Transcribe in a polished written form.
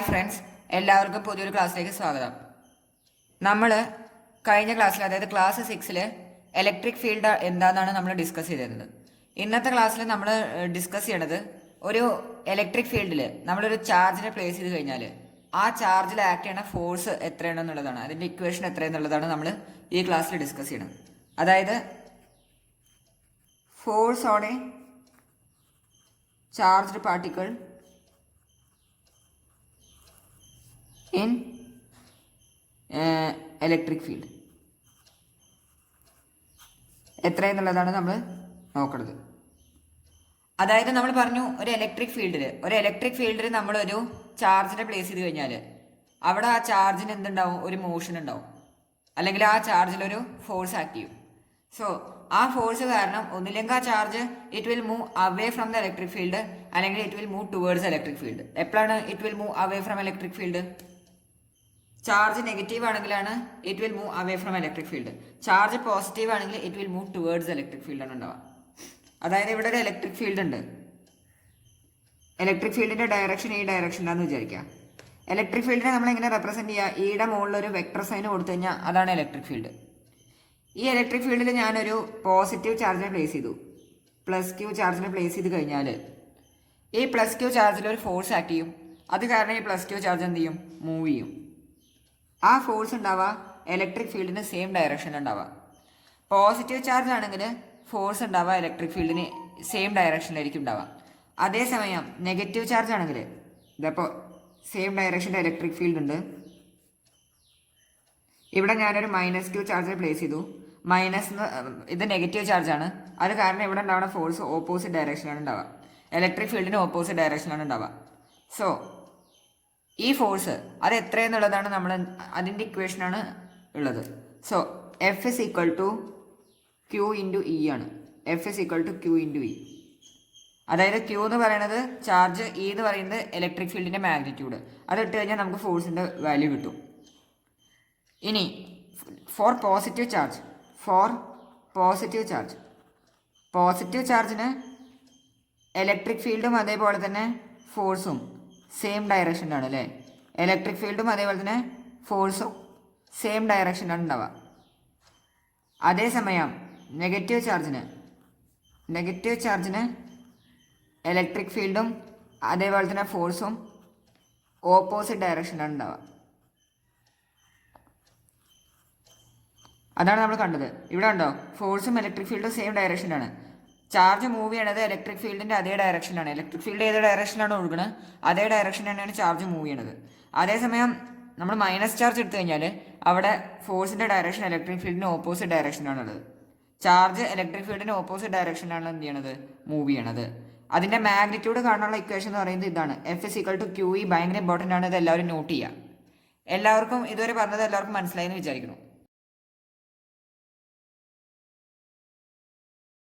Friends, എല്ലാവർക്കും പുതിയൊരു ക്ലാസ്സിലേക്ക് സ്വാഗതം. നമ്മൾ കഴിഞ്ഞ ക്ലാസ്സിൽ, അതായത് ക്ലാസ് 6-ൽ ഇലക്ട്രിക് ഫീൽഡ് എന്താണെന്നാണ് നമ്മൾ ഡിസ്കസ് ചെയ്തിരുന്നത്. ഇന്നത്തെ ക്ലാസ്സിൽ നമ്മൾ ഡിസ്കസ് ചെയ്യണത് ഒരു ഇലക്ട്രിക് ഫീൽഡിൽ നമ്മളൊരു ചാർജിനെ പ്ലേസ് ചെയ്ത് കഴിഞ്ഞാൽ ആ ചാർജിൽ ആക്ട് ചെയ്യുന്ന ഫോഴ്സ് എത്രയാണെന്നുള്ളതാണ്, അതിൻ്റെ ഇക്വേഷൻ എത്രയെന്നുള്ളതാണ് നമ്മൾ ഈ ക്ലാസ്സിൽ ഡിസ്കസ് ചെയ്യണം. അതായത് force on a charged particle in electric field എത്രയെന്നുള്ളതാണ് നമ്മൾ നോക്കുന്നത്. അതായത് നമ്മൾ പറഞ്ഞു, ഒരു ഇലക്ട്രിക് ഫീൽഡിൽ നമ്മളൊരു ചാർജിനെ പ്ലേസ് ചെയ്ത് കഴിഞ്ഞാൽ അവിടെ ആ ചാർജിന് എന്തുണ്ടാവും, ഒരു മോഷൻ ഉണ്ടാവും, അല്ലെങ്കിൽ ആ ചാർജിലൊരു ഫോഴ്സ് ആക്ട് ചെയ്യും. സോ ആ ഫോഴ്സ് കാരണം ഒന്നില്ലെങ്കിൽ ആ charge it will move away from the electric field, അല്ലെങ്കിൽ it will move towards electric field. എപ്പോഴാണ് it will move away from electric field? Charge negative ആണെങ്കിലാണ് it will move away from electric field. Charge positive ആണെങ്കിൽ it will move towards electric field ആണ് ഉണ്ടാവുക. അതായത് ഇവിടെ ഒരു electric field ഉണ്ട്. Electric ഫീൽഡിന്റെ ഡയറക്ഷൻ ഈ ഡയറക്ഷനിലാണെന്ന് വിചാരിക്കുക. ഇലക്ട്രിക് ഫീൽഡിനെ നമ്മൾ എങ്ങനെ റെപ്രസെന്റ് ചെയ്യുക? ഈയുടെ മുകളിൽ ഒരു വെക്ടർ സൈൻ കൊടുത്തു കഴിഞ്ഞാൽ അതാണ് ഇലക്ട്രിക് ഫീൽഡ്. ഈ ഇലക്ട്രിക് ഫീൽഡിൽ ഞാനൊരു പോസിറ്റീവ് ചാർജിനെ പ്ലേസ് ചെയ്തു, പ്ലസ് ക്യൂ ചാർജിനെ പ്ലേസ് ചെയ്ത് കഴിഞ്ഞാൽ ഈ പ്ലസ് ക്യൂ ചാർജിൽ ഒരു ഫോഴ്സ് ആക്ട് ചെയ്യും. അത് കാരണം ഈ പ്ലസ് ക്യൂ ചാർജ് എന്ത് ചെയ്യും? മൂവ് ചെയ്യും. ആ ഫോഴ്സ് ഉണ്ടാവുക ഇലക്ട്രിക് ഫീൽഡിന് സെയിം ഡയറക്ഷൻ ഉണ്ടാവുക. പോസിറ്റീവ് ചാർജ് ആണെങ്കിൽ ഫോഴ്സ് ഉണ്ടാവുക ഇലക്ട്രിക് ഫീൽഡിന് സെയിം ഡയറക്ഷനിലായിരിക്കും ഉണ്ടാവുക. അതേസമയം നെഗറ്റീവ് ചാർജ് ആണെങ്കിൽ ഇതിപ്പോൾ സെയിം ഡയറക്ഷൻ്റെ ഇലക്ട്രിക് ഫീൽഡ് ഉണ്ട്. ഇവിടെ ഞാനൊരു മൈനസ് ക്യൂ ചാർജ് പ്ലേസ് ചെയ്തു. ഇത് നെഗറ്റീവ് ചാർജാണ്. അത് കാരണം ഇവിടെ ഉണ്ടാവുന്ന ഫോഴ്സ് ഓപ്പോസിറ്റ് ഡയറക്ഷനാണ് ഉണ്ടാവുക. ഇലക്ട്രിക് ഫീൽഡിന് ഓപ്പോസിറ്റ് ഡയറക്ഷനാണ് ഉണ്ടാവുക. സോ ഈ ഫോഴ്സ് അത് എത്രയെന്നുള്ളതാണ് നമ്മൾ അതിൻ്റെ ഇക്വേഷനാണ് ഉള്ളത്. So F is equal to q into E ആണ്. F is equal to q into E. അതായത് ക്യൂ എന്ന് പറയുന്നത് ചാർജ്, ഇ എന്ന് പറയുന്നത് ഇലക്ട്രിക് ഫീൽഡിൻ്റെ മാഗ്നിറ്റ്യൂഡ്. അത് ഇട്ട് കഴിഞ്ഞാൽ നമുക്ക് ഫോഴ്സിൻ്റെ വാല്യൂ കിട്ടും. ഇനി ഫോർ പോസിറ്റീവ് ചാർജിന് ഇലക്ട്രിക് ഫീൽഡും അതേപോലെ തന്നെ ഫോഴ്സും സെയിം ഡയറക്ഷനിലാണ് അല്ലേ? ഇലക്ട്രിക് ഫീൽഡും അതേപോലെ തന്നെ ഫോഴ്സും സെയിം ഡയറക്ഷനിലാണ് ഉണ്ടാവുക. അതേസമയം നെഗറ്റീവ് ചാർജിന് ഇലക്ട്രിക് ഫീൽഡും അതേപോലെ തന്നെ ഫോഴ്സും ഓപ്പോസിറ്റ് ഡയറക്ഷനിലാണ് ഉണ്ടാവുക. അതാണ് നമ്മൾ കണ്ടത്. ഇവിടെ ഉണ്ടോ, ഫോഴ്സും ഇലക്ട്രിക് ഫീൽഡും സെയിം ഡയറക്ഷനാണ്. ചാർജ് മൂവ് ചെയ്യണത് ഇലക്ട്രിക് ഫീൽഡിൻ്റെ അതേ ഡയറക്ഷനാണ്. ഇലക്ട്രിക് ഫീൽഡ് ഏത് ഡയറക്ഷനാണ് ഒഴുകുന്നത് അതേ ഡയറക്ഷനാണ് ചാർജ് മൂവ് ചെയ്യണത്. അതേസമയം നമ്മൾ മൈനസ് ചാർജ് എടുത്തു കഴിഞ്ഞാൽ അവിടെ ഫോഴ്സിൻ്റെ ഡയറക്ഷൻ ഇലക്ട്രിക് ഫീൽഡിന് ഓപ്പോസിറ്റ് ഡയറക്ഷനാണുള്ളത്. ചാർജ് ഇലക്ട്രിക് ഫീൽഡിന് ഓപ്പോസിറ്റ് ഡയറക്ഷനാണ് എന്ത് ചെയ്യണത്, മൂവ് ചെയ്യണത്. അതിൻ്റെ മാഗ്നിറ്റ്യൂഡ് കാണാനുള്ള ഇക്വേഷൻ എന്ന് പറയുന്നത് ഇതാണ്, F is equal to Q E. ഭയങ്കര ഇമ്പോർട്ടൻ്റ് ആണ്, ഇത് എല്ലാവരും നോട്ട് ചെയ്യുക. എല്ലാവർക്കും ഇതുവരെ പറഞ്ഞത് എല്ലാവർക്കും മനസ്സിലായി എന്ന് വിചാരിക്കുന്നു.